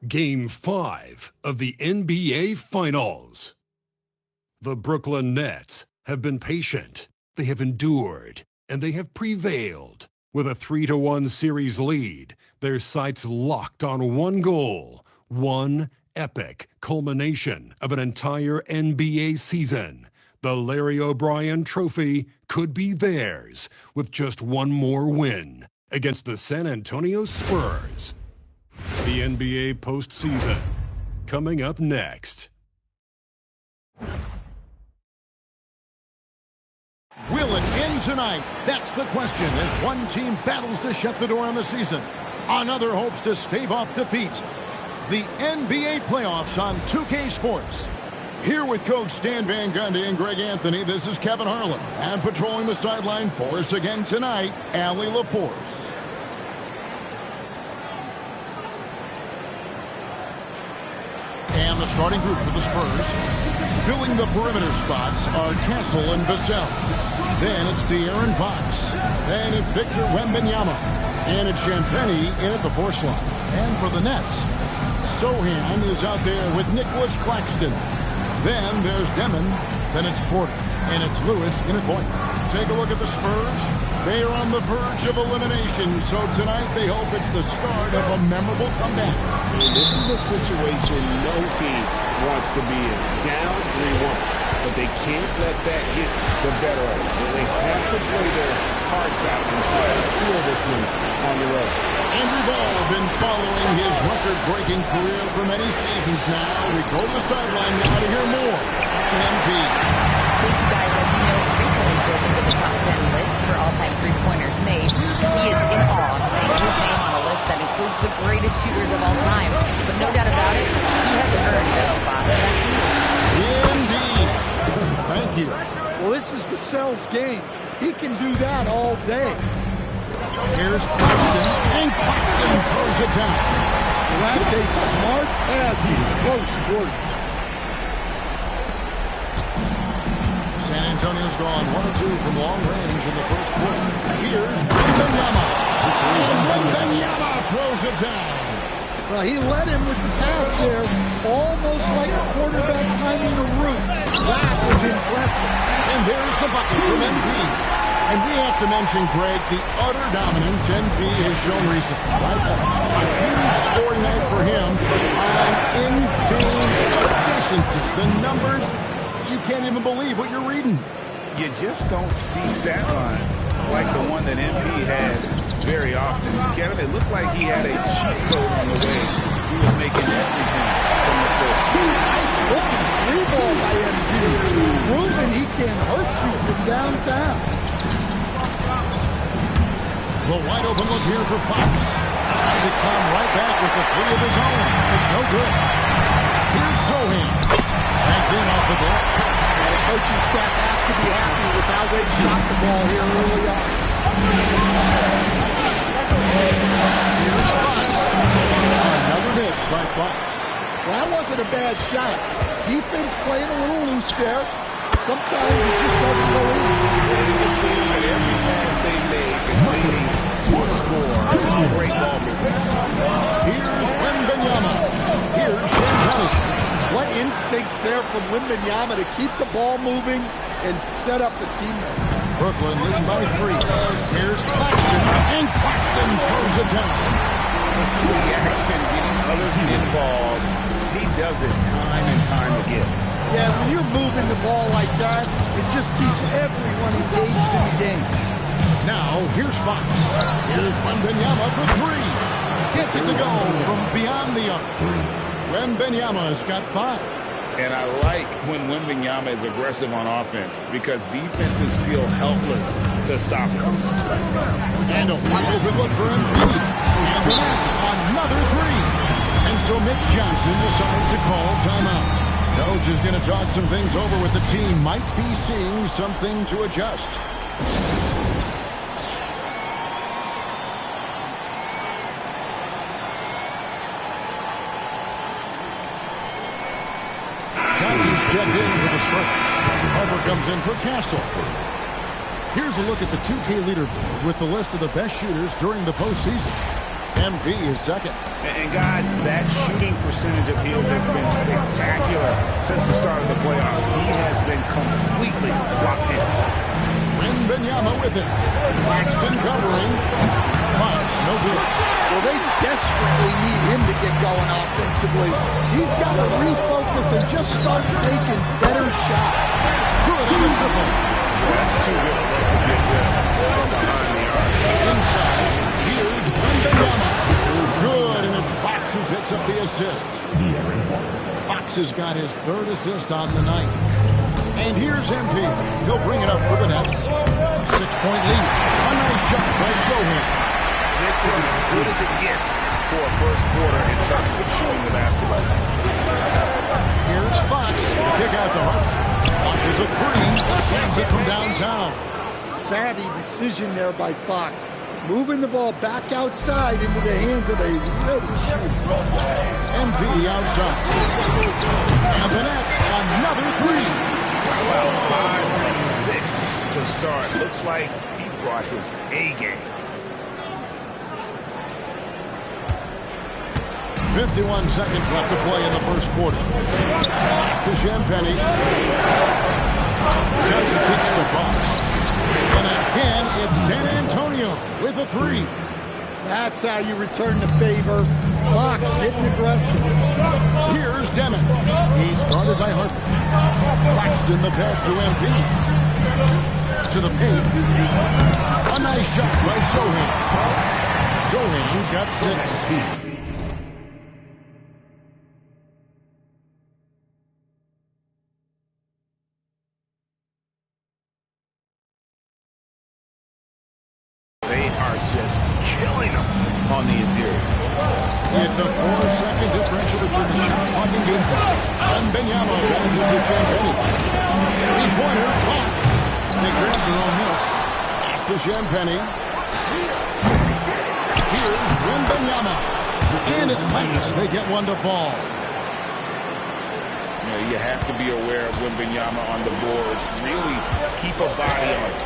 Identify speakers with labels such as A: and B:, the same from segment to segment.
A: Game 5 of the NBA Finals. The Brooklyn Nets have been patient, they have endured, and they have prevailed. With a 3-1 series lead, their sights locked on one goal, one epic culmination of an entire NBA season. The Larry O'Brien Trophy could be theirs with just one more win against the San Antonio Spurs. The NBA postseason, coming up next.
B: Will it end tonight? That's the question as one team battles to shut the door on the season. Another hopes to stave off defeat. The NBA playoffs on 2K Sports. Here with Coach Stan Van Gundy and Greg Anthony, this is Kevin Harlan. And patrolling the sideline for us again tonight, Allie LaForce. And the starting group for the Spurs. Filling the perimeter spots are Castle and Vassell. Then it's De'Aaron Fox. Then it's Victor Wembanyama. And it's Champagnie in at the 4 slot. And for the Nets, Sohan is out there with Nicholas Claxton. Then there's Demon. Then it's Porter. And it's Lewis in at point. Take a look at the Spurs. They are on the verge of elimination, so tonight they hope it's the start of a memorable comeback.
C: This is a situation no team wants to be in. Down 3-1, but they can't let that get the better of them. They have to play their hearts out and try to steal this one on the road.
B: And we've all been following his record-breaking career for many seasons now. We go to the sideline now to hear more on MP.
D: Thank you guys. As you know, recently built into the top 10 list for all-time three-pointers made. He is in awe, saying his name on a list that includes the greatest shooters of all time. But no doubt about it, he has earned that spot. Back to you.
B: Indeed. Thank you.
E: Well, this is Vassell's game. He can do that all day.
B: Here's Claxton, and Claxton throws it down.
E: Well, that's a smart passing close quarter.
B: San Antonio's gone 1-2 from long range in the first quarter. Here's Wembanyama. And Wembanyama throws it down.
E: Well, he led him with the pass there, almost like a quarterback timing a route. That was impressive.
B: And there's the bucket from MP. And we have to mention, Greg, the utter dominance MP has shown recently. Right? A huge scoring night for him on insane efficiency. The numbers, you can't even believe what you're reading.
C: You just don't see stat lines like the one that MP had very often. Kevin, it looked like he had a cheat code on the way. He was making everything from the floor.
E: Nice looking three ball by MP. Proving he can hurt you from downtown.
B: The wide open look here for Fox. Trying to come right back with the three of his own. It's no good. Here's Sohan. Backed in off the glass.
E: And the coaching staff has to be happy with how they shot the ball here early on.
B: Here's Fox. Another miss by Fox.
E: Well, that wasn't a bad shot. Defense playing a little loose there. Sometimes it just doesn't go in.
C: You can see that every pass they make is leading to a score. Just a great ball movement.
B: Here's Wembanyama. Here's Champagnie.
E: What instincts there from Wembanyama to keep the ball moving and set up the teammate.
B: Brooklyn leading by 3. Here's Claxton. And Claxton throws it down.
C: This is the action, getting others involved. He does it time and time again.
E: Yeah, when you're moving the ball like that, it just keeps everyone engaged in the game.
B: Now, here's Fox. Here's Wembanyama for 3. Gets it to go from beyond the arc. Wembanyama's got 5.
C: And I like when Wembanyama is aggressive on offense because defenses feel helpless to stop him.
B: And a wide open look for MP. And that's another 3. And so Mitch Johnson decides to call timeout. Coach is going to talk some things over with the team. Might be seeing something to adjust. Johnson's checked in for the Spurs. Harper comes in for Castle. Here's a look at the 2K leaderboard with the list of the best shooters during the postseason. MP is second.
C: And guys, that shooting percentage of his has been spectacular since the start of the playoffs. He has been completely locked in.
B: Wembanyama with it. Claxton covering. Fox, no good.
E: Well, they desperately need him to get going offensively. He's got to refocus and just start taking better shots.
B: Good on the triple.
C: That's too good to get well behind the arc.
B: Inside, here's Wembanyama. Good, and it's Fox who picks up the assist. Fox has got his third assist on the night. And here's MP. He'll bring it up for the Nets. 6-point lead. A nice shot by Sohan.
C: This is as good as it gets for a first quarter in terms of shooting the basketball.
B: Here's Fox. Kick out to Hart. Launches a three. Hands it from downtown.
E: Savvy decision there by Fox. Moving the ball back outside into the hands of a ready shooter.
B: MP outside. And the Nets, another three.
C: About 5 6 to start. Looks like he brought his A game.
B: 51 seconds left to play in the first quarter. Pass to Champagnie. Johnson kicks to Fox. And again, it's San Antonio with a three.
E: That's how you return the favor. Fox getting aggressive.
B: Here's Demon. He's guarded by Harper. Claxton the pass to MP. To the paint. A nice shot by Sohan. Sohan's got 6.
C: On the interior.
B: It's a 4-second differential between the shot clock and game clock. Wembanyama goes into Champagnie. Three-pointer, Fox. They grab their own miss. Pass to Champagnie. Here's Wembanyama. And at last, they get one to fall.
C: You know, you have to be aware of Wembanyama on the boards. Really keep a body on it.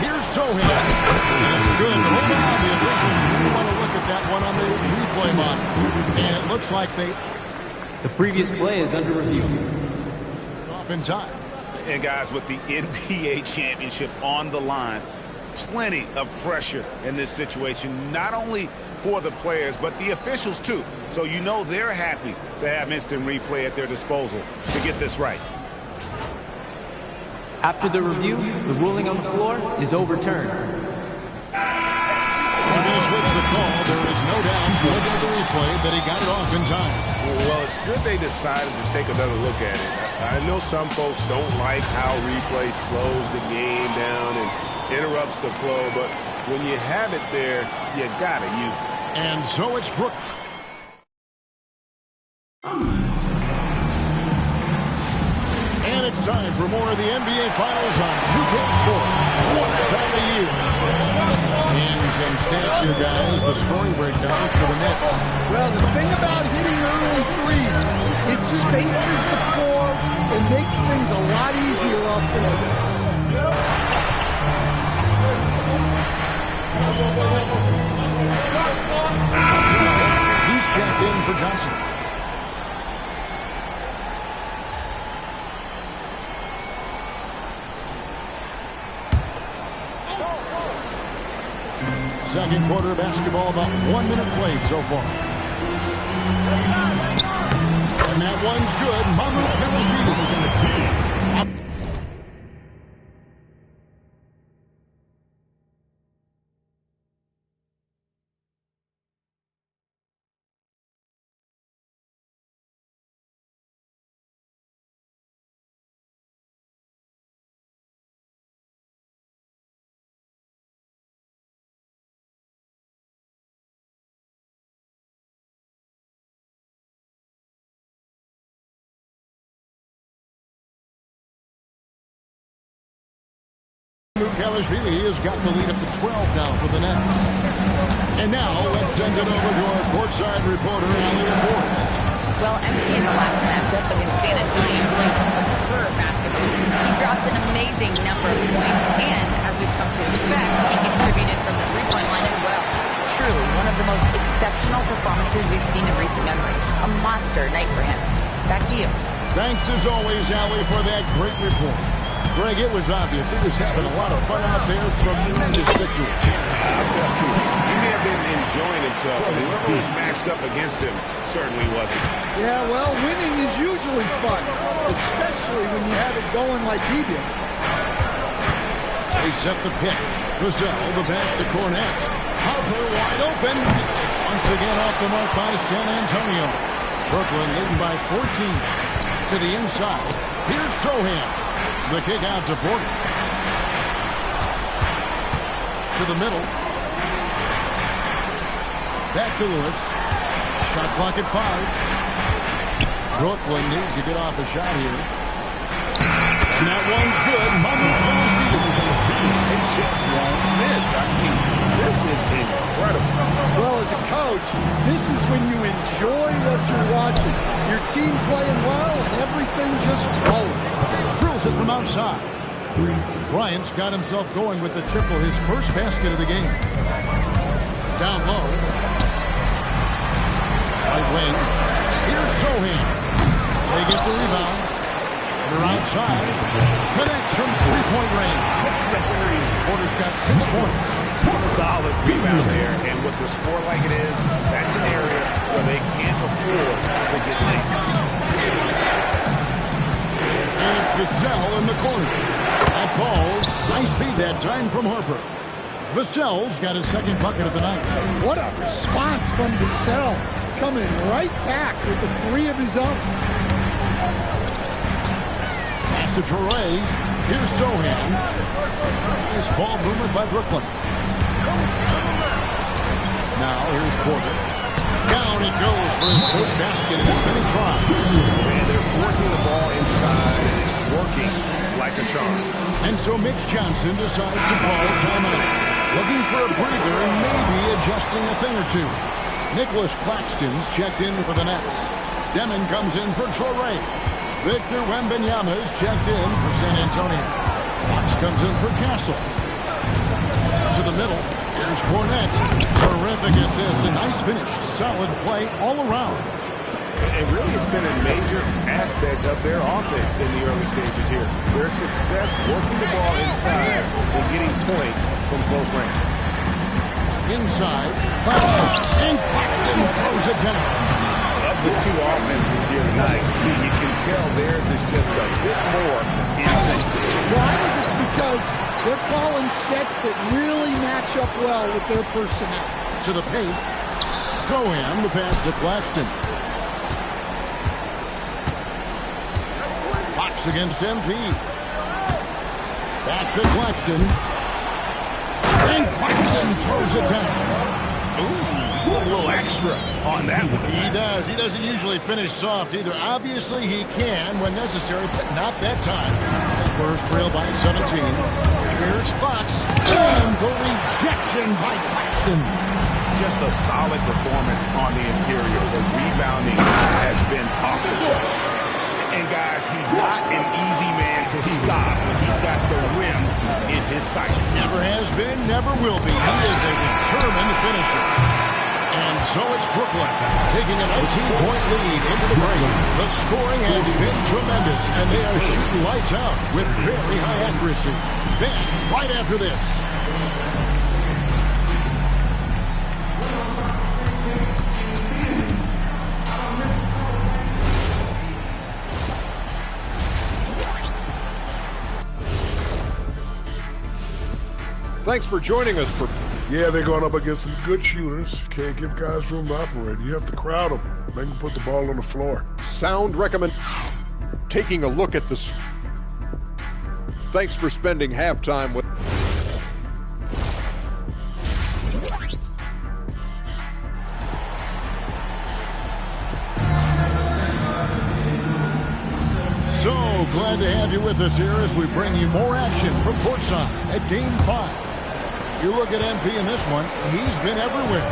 B: Here's Sohan. It's good. Hold on. The officials really want to look at that one on the replay monitor. And it looks like they...
F: The previous play is under review.
B: Off in time.
C: And guys, with the NBA championship on the line, plenty of pressure in this situation, not only for the players, but the officials too. So you know they're happy to have instant replay at their disposal to get this right.
F: After the review, the ruling on the floor is overturned.
B: We're going to switch the call. There is no doubt, looking at the replay, that he got it off in time.
C: Well, it's good they decided to take another look at it. I know some folks don't like how replay slows the game down and interrupts the flow, but when you have it there, you got to use it.
B: And so it's Brook. And it's time for more of the NBA Finals on 2K Sports. One time a year. And some stats here, guys. The scoring breakdown for the Nets.
E: Well, the thing about hitting early threes, it spaces the floor and makes things a lot easier offensively.
B: He's checked in for Johnson. Second quarter basketball, about 1 minute played so far. And that one's good. Mamu Kelly. Kelly has got the lead up to 12 now for the Nets. And now let's send it over to our courtside reporter, Allie LaForce.
D: Well, MP in the last matchup against San Antonio played some superb basketball. He dropped an amazing number of points, and as we've come to expect, he contributed from the three-point line as well. truly one of the most exceptional performances we've seen in recent memory. A monster night for him. Back to you.
B: Thanks as always, Allie, for that great report. Greg, it was obvious. He was having a lot of fun out there. Tremendous victory.
C: I'll tell you, he may have been enjoying himself, but whoever was matched up against him certainly wasn't.
E: Yeah, well, winning is usually fun, especially when you have it going like he did.
B: They set the pick. Vassell, the pass to Cornette. Harper wide open. Once again off the mark by San Antonio. Brooklyn leading by 14. To the inside. Here's Sohan. The kick out to Porter. To the middle. Back to Lewis. Shot clock at 5. Brooklyn needs to get off a shot here. And that one's good. Manu pulls the
C: They just won't miss. I mean, this is incredible.
E: Well, as a coach, this is when you enjoy what you're watching. Your team playing well and everything just flowing.
B: Drills it from outside. Bryant's got himself going with the triple, his first basket of the game. Down low. Right wing. Here's Sohan. They get the rebound. They're outside. Connects from three-point range. Porter's got 6 points.
C: Solid rebound there, and with the score like it is, that's an area where they can't afford to get lazy.
B: And it's Vassell in the corner. That falls. Nice feed that time from Harper. Vassell's got his second bucket of the night.
E: What a response from Vassell. Coming right back with the 3 of his own.
B: Pass to Torrey. Here's Sohan. Nice ball movement by Brooklyn. Now here's Porter. Down it goes for his third basket in as many tries.
C: And they're forcing the ball inside, and it's working like a charm.
B: And so Mitch Johnson decides to call a timeout. Looking for a breather and maybe adjusting a thing or two. Nicholas Claxton's checked in for the Nets. Demon comes in for Torrey. Victor Wembanyama is checked in for San Antonio. Fox comes in for Castle. To the middle. Here's Cornette. Terrific assist. A nice finish. Solid play all around.
C: And really, it's been a major aspect of their offense in the early stages here. Their success working the ball inside and getting points from close range.
B: Inside. Claxton. And Claxton throws it down.
C: Of the two offenses here tonight, you can tell theirs is just a bit more insane.
E: Well, I think it's because they're calling sets that really match up well with their personnel.
B: To the paint. Sohan, the pass to Claxton. Fox against MP. Back to Claxton. And Claxton throws it down.
C: Ooh, a little extra on that one.
B: He does. He doesn't usually finish soft either. Obviously, he can when necessary, but not that time. Spurs trail by 17. Here's Fox. And the rejection by Claxton.
C: Just a solid performance on the interior. The rebounding has been off the charts. And guys, he's not an easy man to stop when he's got the rim in his sights.
B: Never has been, never will be. He is a determined finisher. And so it's Brooklyn taking a 19-point lead into the break. The scoring has been tremendous, and they are shooting lights out with very high accuracy. Back right after this.
G: Thanks for joining us for...
H: Yeah, they're going up against some good shooters. Can't give guys room to operate. You have to crowd them. Make them put the ball on the floor.
G: Sound recommend... Taking a look at this... Thanks for spending halftime with...
B: So glad to have you with us here as we bring you more action from courtside at Game 5. You look at MP in this one, he's been everywhere.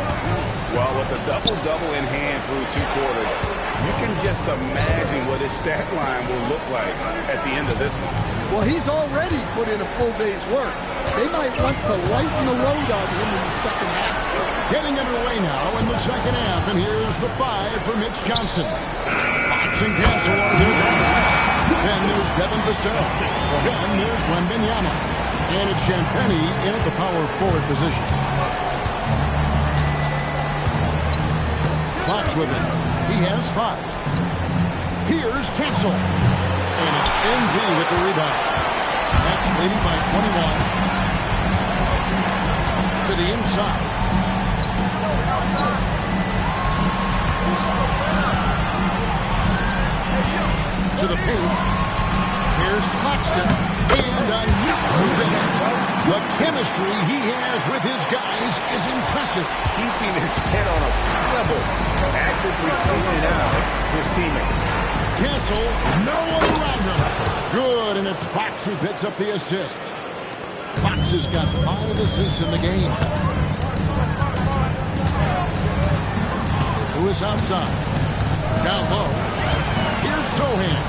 C: Well, with a double-double in hand through 2 quarters, You can just imagine what his stat line will look like at the end of this one.
E: Well, he's already put in a full day's work. They might want to lighten the load on him in the second half.
B: Getting underway now in the second half, and here's the 5 for Mitch Johnson. Fox and Castle are their guys. Then there's Devin Vassell. Then there's Wembanyama. And it's Champagnie in at the power forward position. Fox with it. He has 5. Here's Castle. And it's NV with the rebound. That's leading by 21. To the inside. To the paint. Here's Claxton. And another assist. The chemistry he has with his guys is impressive.
C: Keeping his head on a swivel, actively seeking out his teammate.
B: Castle, no one around him. Good, and it's Fox who picks up the assist. Fox has got 5 assists in the game. Who is outside? Down low. Here's Sohan.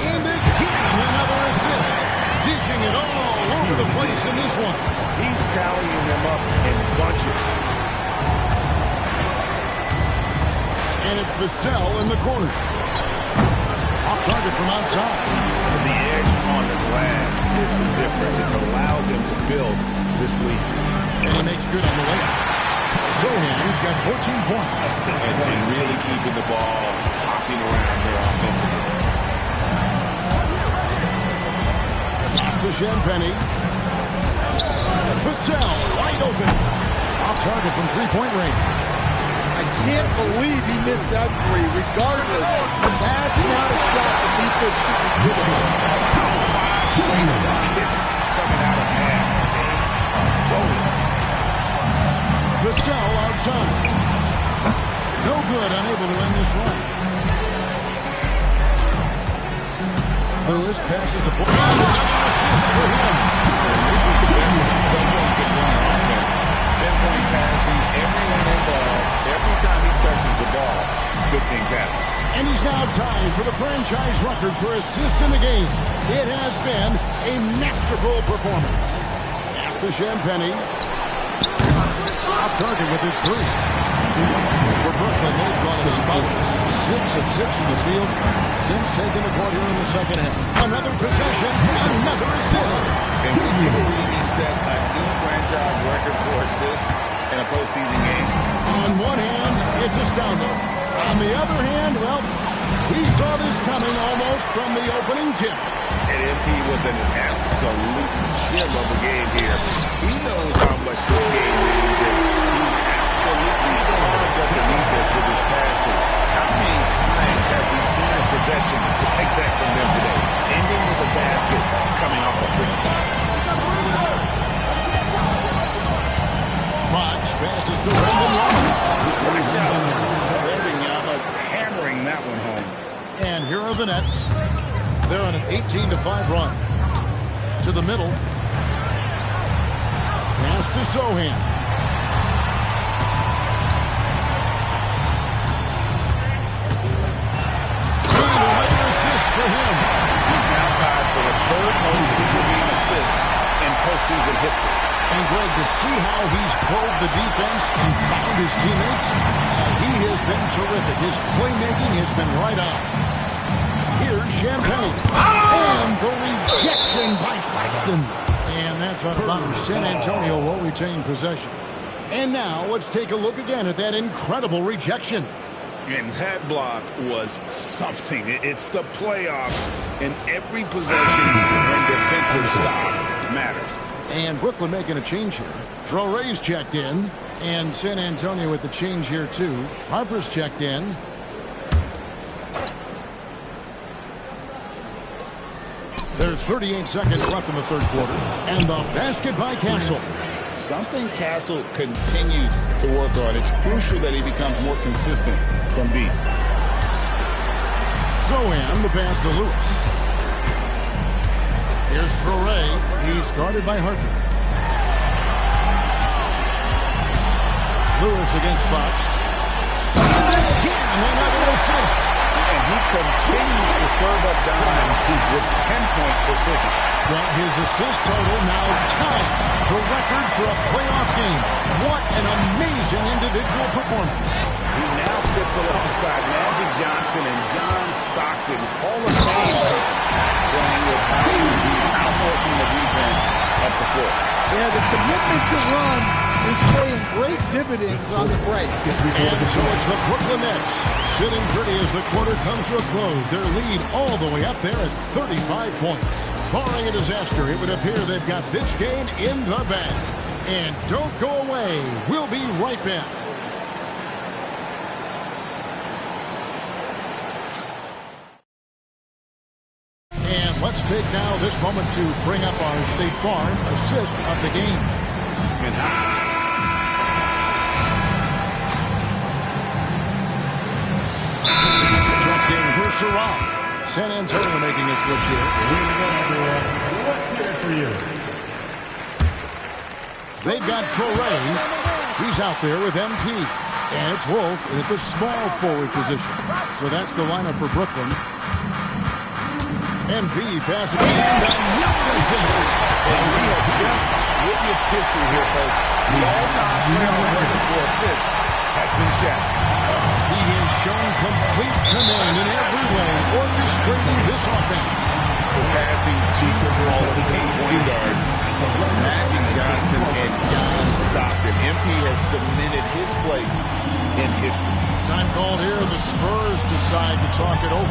B: And again, another assist. Dishing it all over the place in this one.
C: He's tallying them up in bunches.
B: And it's Vassell in the corner. Off target from outside.
C: The edge on the glass is the difference. It's allowed them to build this lead.
B: And he makes good on the layup. Sohan's got 14 points.
C: And really keeping the ball hopping around there offensively.
B: Pass to Champagnie. Vassell wide open. Off target from three-point range.
E: I can't believe he missed that 3, regardless. That's not a shot the defense should be giving him.
C: 5 straight buckets coming out of hand. Rolling.
B: Vassell outside. No good, unable to end this run. Lewis passes the ball. Assist for him.
C: This is the best someone can run on offense. 10-point passing, everyone involved. Every time he touches the ball, good things happen.
B: And he's now tied for the franchise record for assists in the game. It has been a masterful performance. Pass to Champagnie. Off target with his 3. For Brooklyn, they've gone as spotless. 6 of 6 from the field since taking the court here in the second half. Another possession, another assist.
C: And we can believe he set a new franchise record for assists in a postseason game.
B: On one hand, it's astounding. On the other hand, well, we saw this coming almost from the opening tip.
C: And MP was an absolute gem of the game here. He knows how much this game means, and he's absolutely carved up the defense with his passing. How many times have we seen a possession like that from them today? Ending with a basket coming off a quick pass.
B: Fox passes to Wembanyama.
C: Watch out. Wembanyama hammering that one home.
B: And here are the Nets. They're on an 18-5 run. To the middle. Pass to Sohan. Another assist for him.
C: He's now tied for the 3rd most single game assists in postseason history.
B: And Greg, to see how he's probed the defense and found his teammates, he has been terrific. His playmaking has been right on. Here's Champagnie. And the rejection by Claxton. And that's out of bounds. San Antonio will retain possession. And now let's take a look again at that incredible rejection.
C: And that block was something. It's the playoffs, and every possession and defensive stop matters.
B: And Brooklyn making a change here. Traore's checked in. And San Antonio with the change here too. Harper's checked in. There's 38 seconds left in the third quarter. And the basket by Castle.
C: Something Castle continues to work on. It's crucial that he becomes more consistent from deep.
B: Sohan, the pass to Lewis. Here's Traore. He's guarded by Harper. Lewis against Fox. And again, another assist.
C: and he continues to serve up dimes with pinpoint precision.
B: Well, his assist total now tied the record for a playoff game. What an amazing individual performance.
C: He now sits alongside Magic Johnson and John Stockton, Hall of Fame, playing with how he would be outworking the defense up the floor.
E: Yeah, the commitment to run is paying great dividends on the break.
B: And so it's the Brooklyn Nets sitting pretty as the quarter comes to a close. Their lead all the way up there at 35 points. Barring a disaster, it would appear they've got this game in the bag. And don't go away. We'll be right back. And let's take now this moment to bring up our State Farm assist of the game.
C: And
B: Checked in for Saraf. San Antonio making a switch here. They've got Torrey. He's out there with MP. And it's Wolf at the small forward position. So that's the lineup for Brooklyn. MP passing in.
C: And we have just witnessed history here, folks. The all-time playoff record for assists has been shattered.
B: He has shown complete command in every way, orchestrating this offense.
C: Surpassing cheaper Hall of Fame point guards Magic Johnson and John Stockton. MP has cemented his place in history.
B: Time called here. The Spurs decide to talk it over.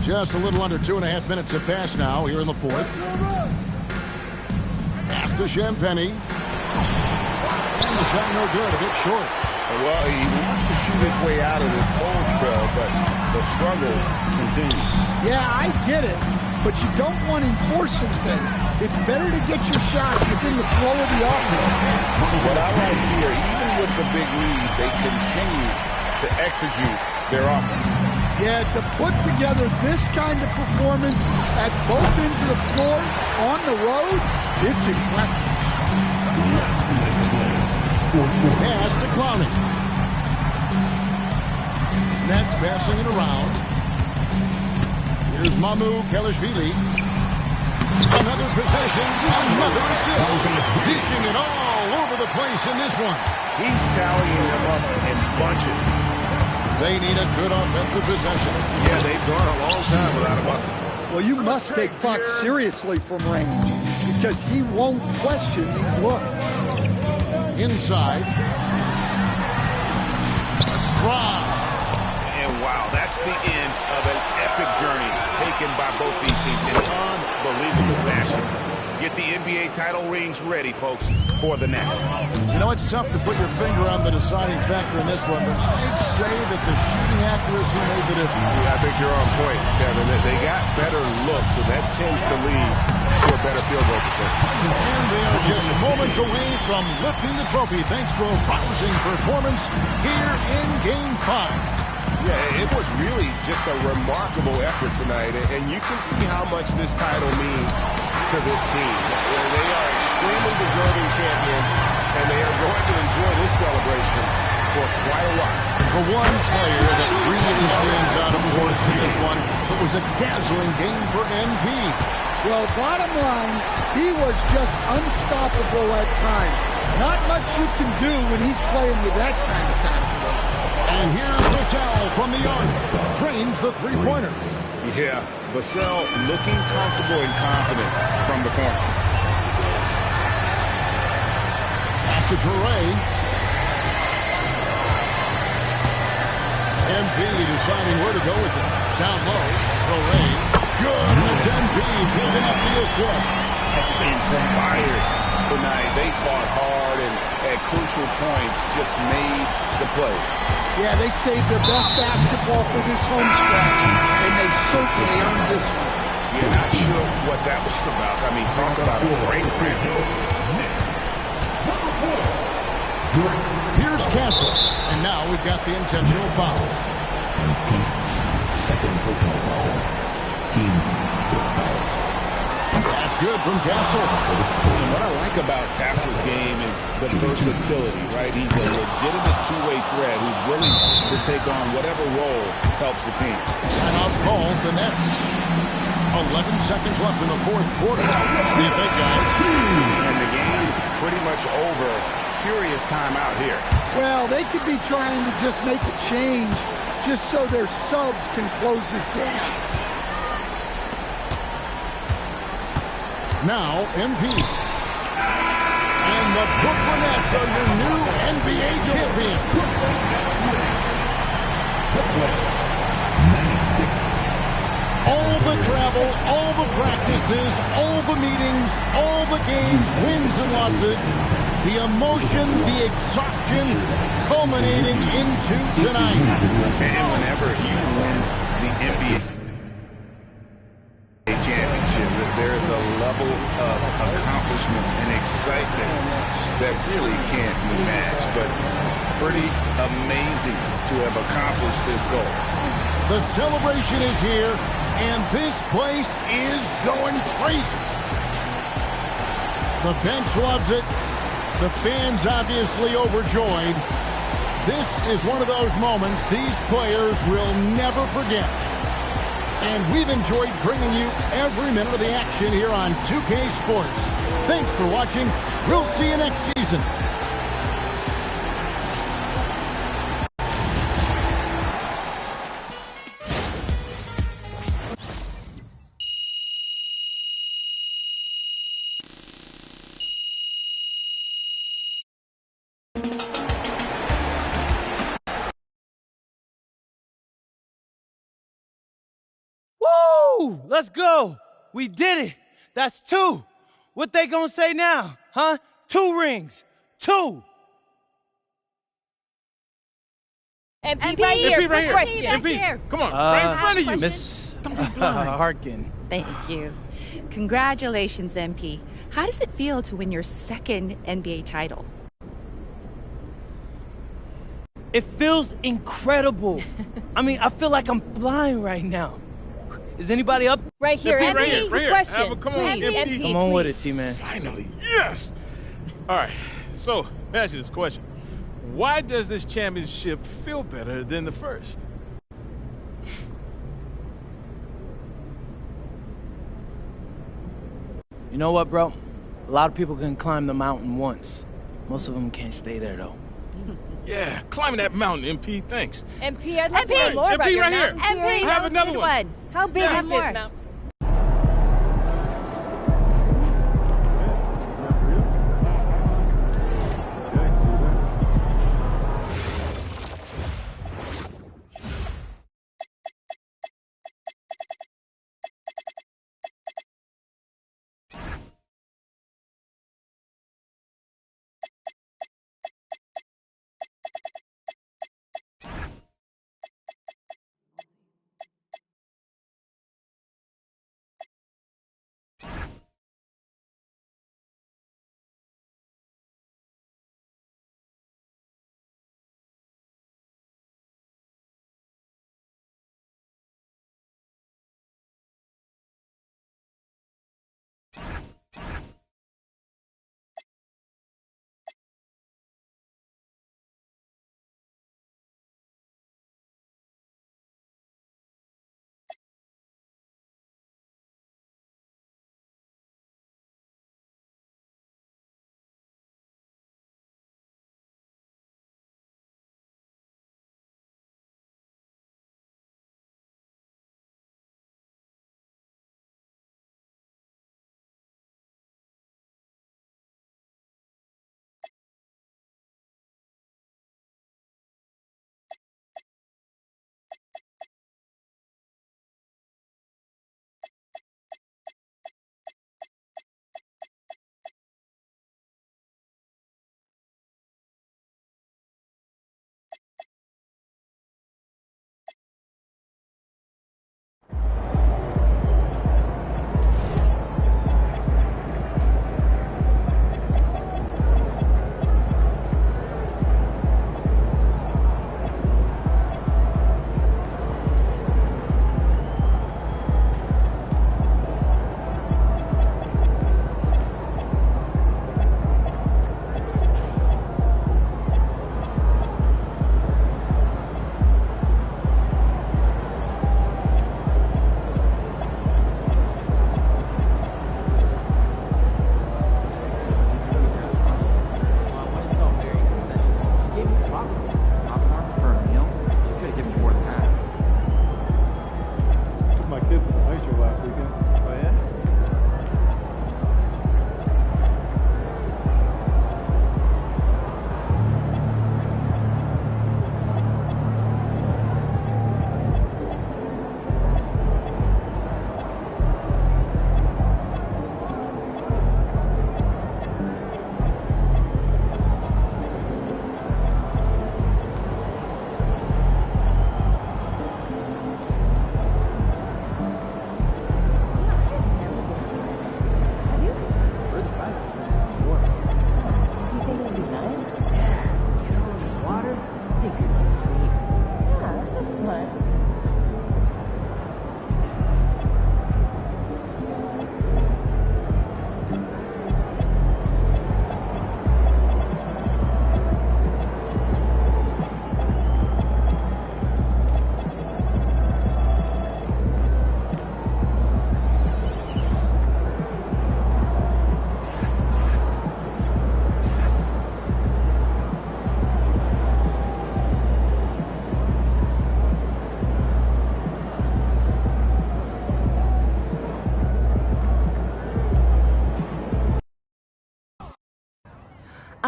B: Just a little under 2.5 minutes have passed now here in the fourth. Pass to Champagny. And the shot no good, a bit short.
C: Well, he wants to shoot his way out of this cold spell, but the struggles continue.
E: Yeah, I get it, but you don't want him forcing things. It's better to get your shots within the flow of the offense.
C: What I like here, even with the big lead, they continue to execute their offense.
E: Yeah, to put together this kind of performance at both ends of the floor on the road, it's impressive.
B: Pass to Clowney. Nets passing it around. Here's Mamu Kelishvili. Another possession, another assist. Dishing it all over the place in this one.
C: He's tallying them up in bunches.
B: They need a good offensive possession.
C: Yeah, they've gone a long time without a bucket.
E: Well, you must take Fox seriously from range because he won't question these looks.
B: Inside. Rob.
C: And wow, that's the end of an epic journey taken by both these teams in unbelievable fashion. Get the NBA title rings ready, folks, for the Nets.
B: You know, it's tough to put your finger on the deciding factor in this one, but I'd say that the shooting accuracy made the difference.
C: Yeah, I think you're on point, Kevin. They got better looks, and that tends to lead to a better field goal percentage.
B: And they are just moments away from lifting the trophy thanks to a rousing performance here in Game 5.
C: Yeah, it was really just a remarkable effort tonight, and you can see how much this title means to this team. They are extremely deserving champions, and they are going to enjoy this celebration for quite a while.
B: The one player that really stands out, of course, in this one, it was a dazzling game for MP.
E: Well, bottom line, he was just unstoppable at times. Not much you can do when he's playing with that kind of confidence.
B: And here's Vassell from the arc. Drains the three-pointer.
C: Yeah, Vassell looking comfortable and confident from the corner.
B: Pass to Torrey. MP deciding where to go with it. Down low, Torrey. Good, and it's MP picking up the assist.
C: Inspired tonight. They fought hard and at crucial points just made the plays.
E: Yeah, they saved their best basketball for this home stretch, and they certainly earned this one.
C: Yeah, not sure what that was about. I mean, talk about a great
B: Here's Castle, and now Now we've got the intentional foul.
I: Second personal foul. Team's fifth foul.
B: That's good from Castle.
C: And what I like about Castle's game is the versatility, right? He's a legitimate two-way threat who's willing to take on whatever role helps the team.
B: Timeout called the Nets. 11 seconds left in the fourth quarter. What do you think, guys?
C: And the game pretty much over. Curious timeout here.
E: Well, they could be trying to just make a change just so their subs can close this game out.
B: Now, MP. And the Brooklyn Nets are your new NBA champion. All the travel, all the practices, all the meetings, all the games, wins and losses, the emotion, the exhaustion, culminating into tonight.
C: And whenever you win the NBA championship, there is a level of accomplishment and excitement that really can't be matched. But pretty amazing to have accomplished this goal.
B: The celebration is here, and this place is going crazy. The bench loves it. The fans obviously overjoyed. This is one of those moments these players will never forget. And we've enjoyed bringing you every minute of the action here on 2K Sports. Thanks for watching. We'll see you next season.
F: Woo! Let's go. We did it. That's 2. What they gonna say now, huh? 2 rings. 2.
D: MP right here.
J: MP right here.
D: Question.
J: MP, come on, right in front of you.
F: Miss
J: Don't be blind.
F: Harkin.
K: Thank you. Congratulations, MP. How does it feel to win your second NBA title?
F: It feels incredible. I mean, I feel like I'm flying right now. Is anybody up?
D: Right here,
J: MP,
D: MP.
J: right here, right here.
D: Question.
J: Come on,
D: Please,
J: MP.
F: Come on with it, T-Man.
J: Finally, yes. All right, so let me ask you this question. Why does this championship feel better than the first?
F: You know what, bro? A lot of people can climb the mountain once. Most of them can't stay there, though.
J: Yeah, climbing that mountain, MP, thanks.
D: MP, I'd like to
K: MP.
D: hear more about
J: MP
D: your
J: right here.
D: mountain
K: MP,
D: theory.
J: I have
K: that was a
J: another
K: good
J: one.
D: How big
J: Yeah.
D: is this mountain?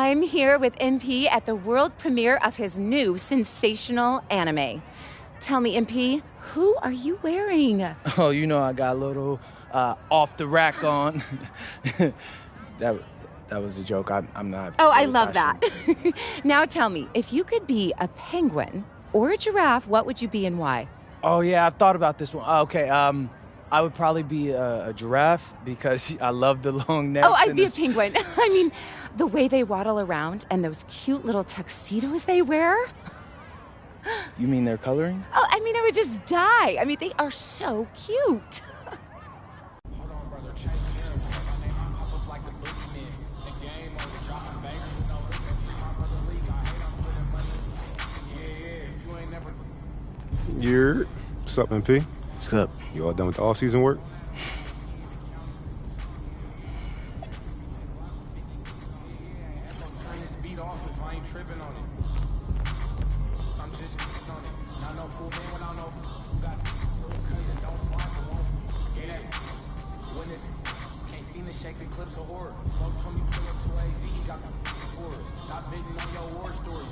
K: I'm here with MP at the world premiere of his new sensational anime. Tell me, MP, who are you wearing?
F: Oh, you know I got a little off the rack on. that was a joke. I'm not.
K: Oh, I love that. Now tell me, if you could be a penguin or a giraffe, what would you be and why?
F: Oh yeah, I've thought about this one. Okay, I would probably be a giraffe because I love the long necks.
K: Oh, I'd be a penguin. I mean, the way they waddle around and those cute little tuxedos they wear.
F: You mean they're coloring?
K: Oh, I mean, I would just die. I mean, they are so cute.
L: What's up, MP?
F: What's up?
L: You all done with the off-season work?
M: Shake the clips of horror. Folks told me pull up to AZ, he got the horrors. Stop bidding on your war stories.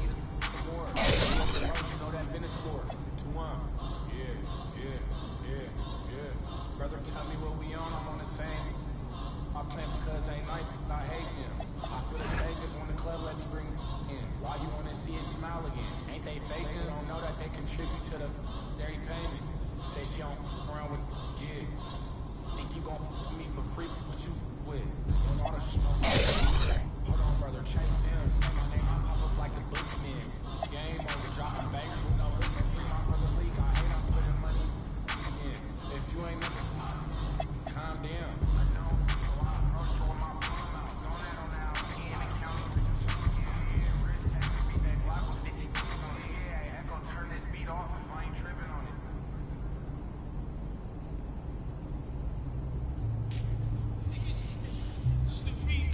M: You know that been a score. 2-1. Yeah. Brother, tell me what we on. I'm on the same. My plan for cuz ain't nice, but I hate them. I feel the safest when the club let me bring in. Why you wanna see it smile again? Ain't they facing? They don't know that they contribute to the dairy payment. Say she don't around with jizz. Think you gon' me for free? What you with? Hold on, brother, chase them. Say my name, I pop up like the boogeyman. Game over, dropping bangers with no look. Free my brother leak. I hate I'm putting money in. If you ain't never calm down.
N: Stupid.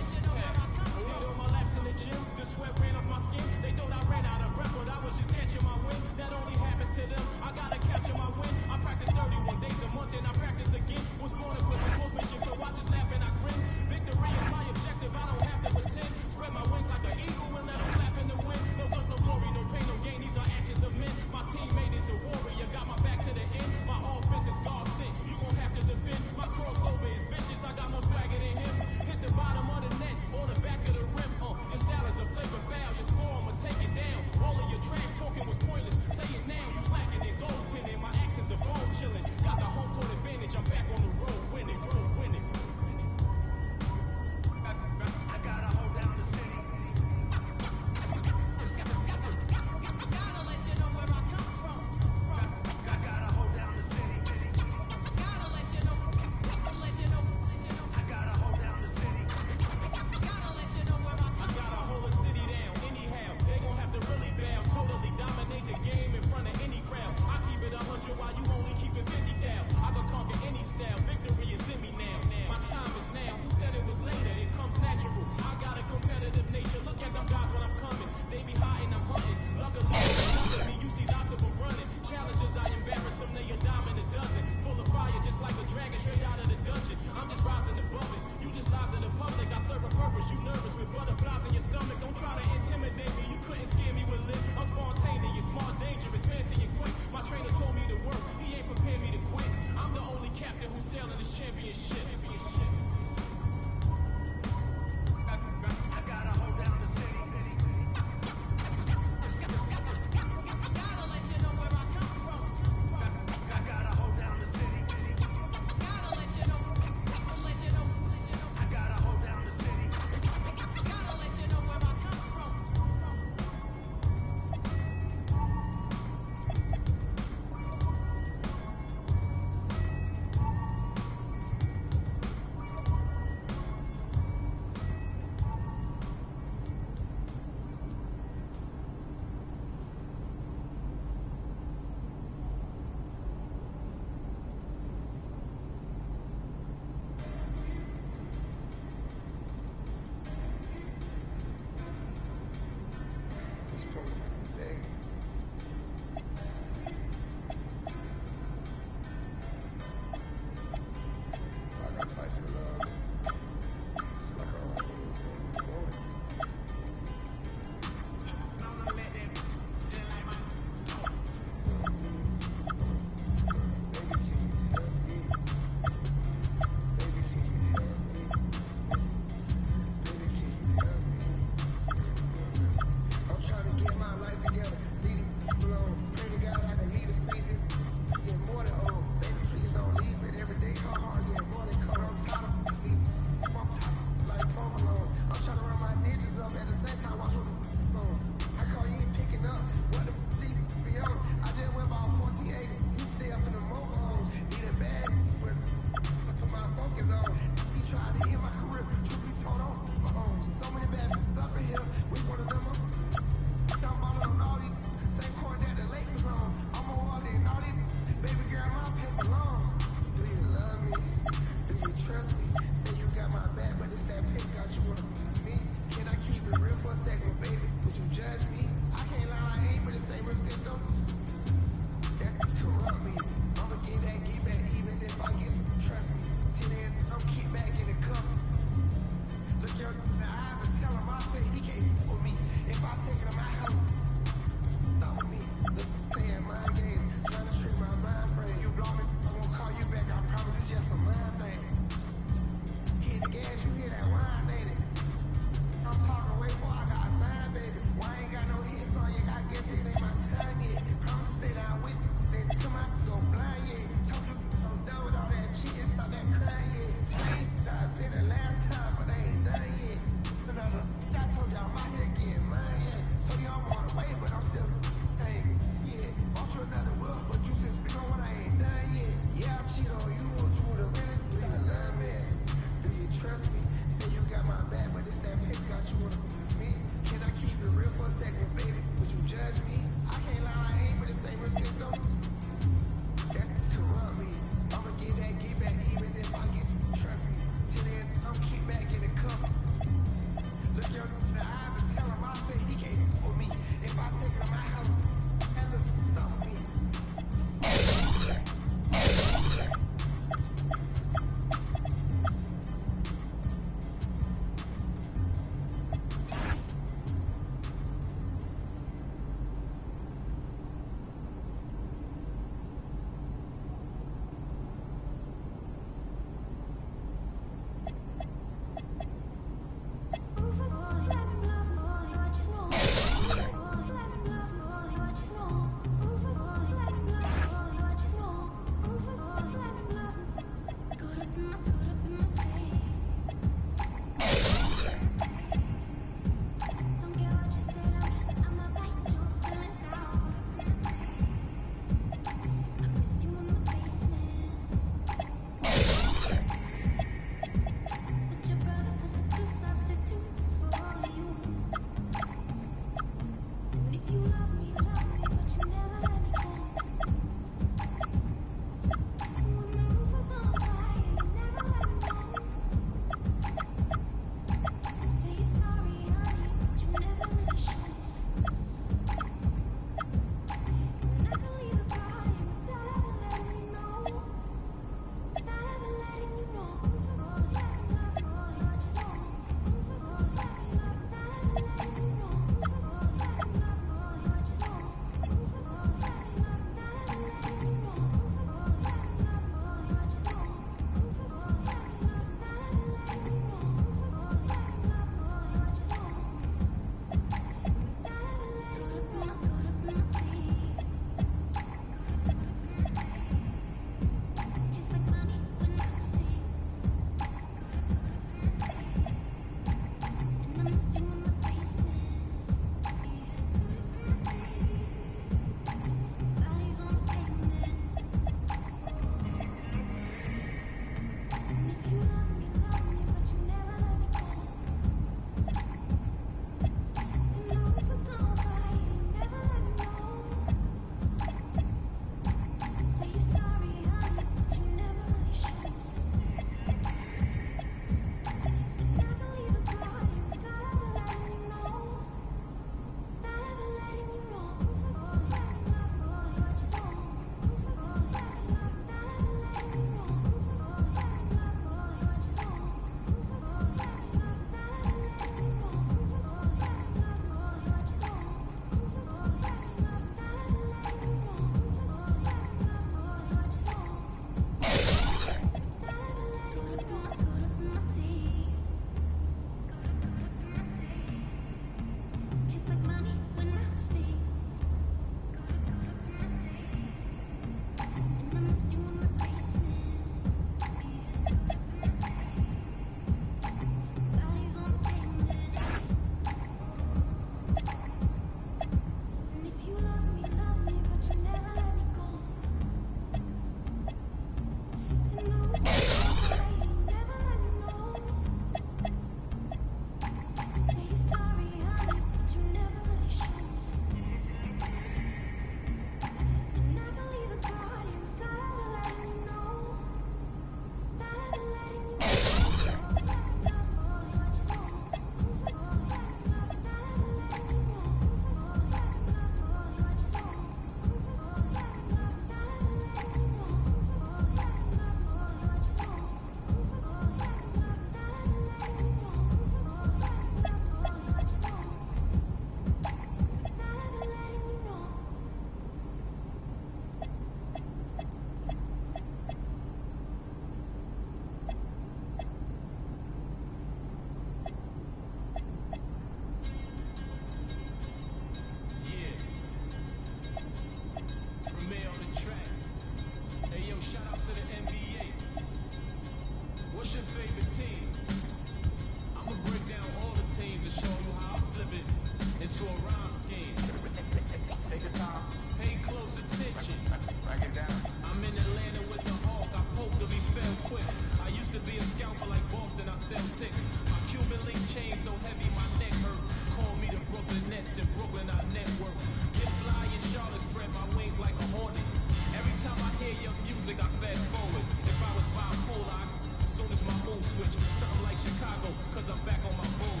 M: music, I fast forward. If I was bipolar, as soon as my mood switch, something like Chicago, cause I'm back on my boat.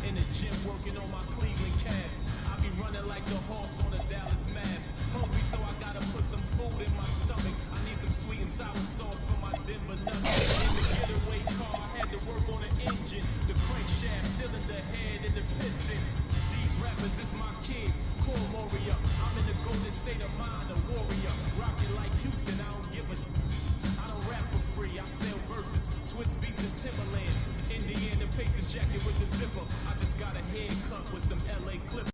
M: In the gym working on my Cleveland Cavs. I be running like the horse on the Dallas Mavs. Hungry, so I gotta put some food in my stomach. I need some sweet and sour sauce for my Denver Nuggets. In the getaway car, I had to work on the engine, the crankshaft, cylinder head, and the pistons. These rappers is my kids, Core Warrior. I'm in the golden state of mind, a warrior. Rockin' like Houston, I don't give a. I don't rap for free, I sell verses, Swiss beats and Timberland. Indiana Pacers jacket with the zipper. I just got a haircut with some LA Clippers.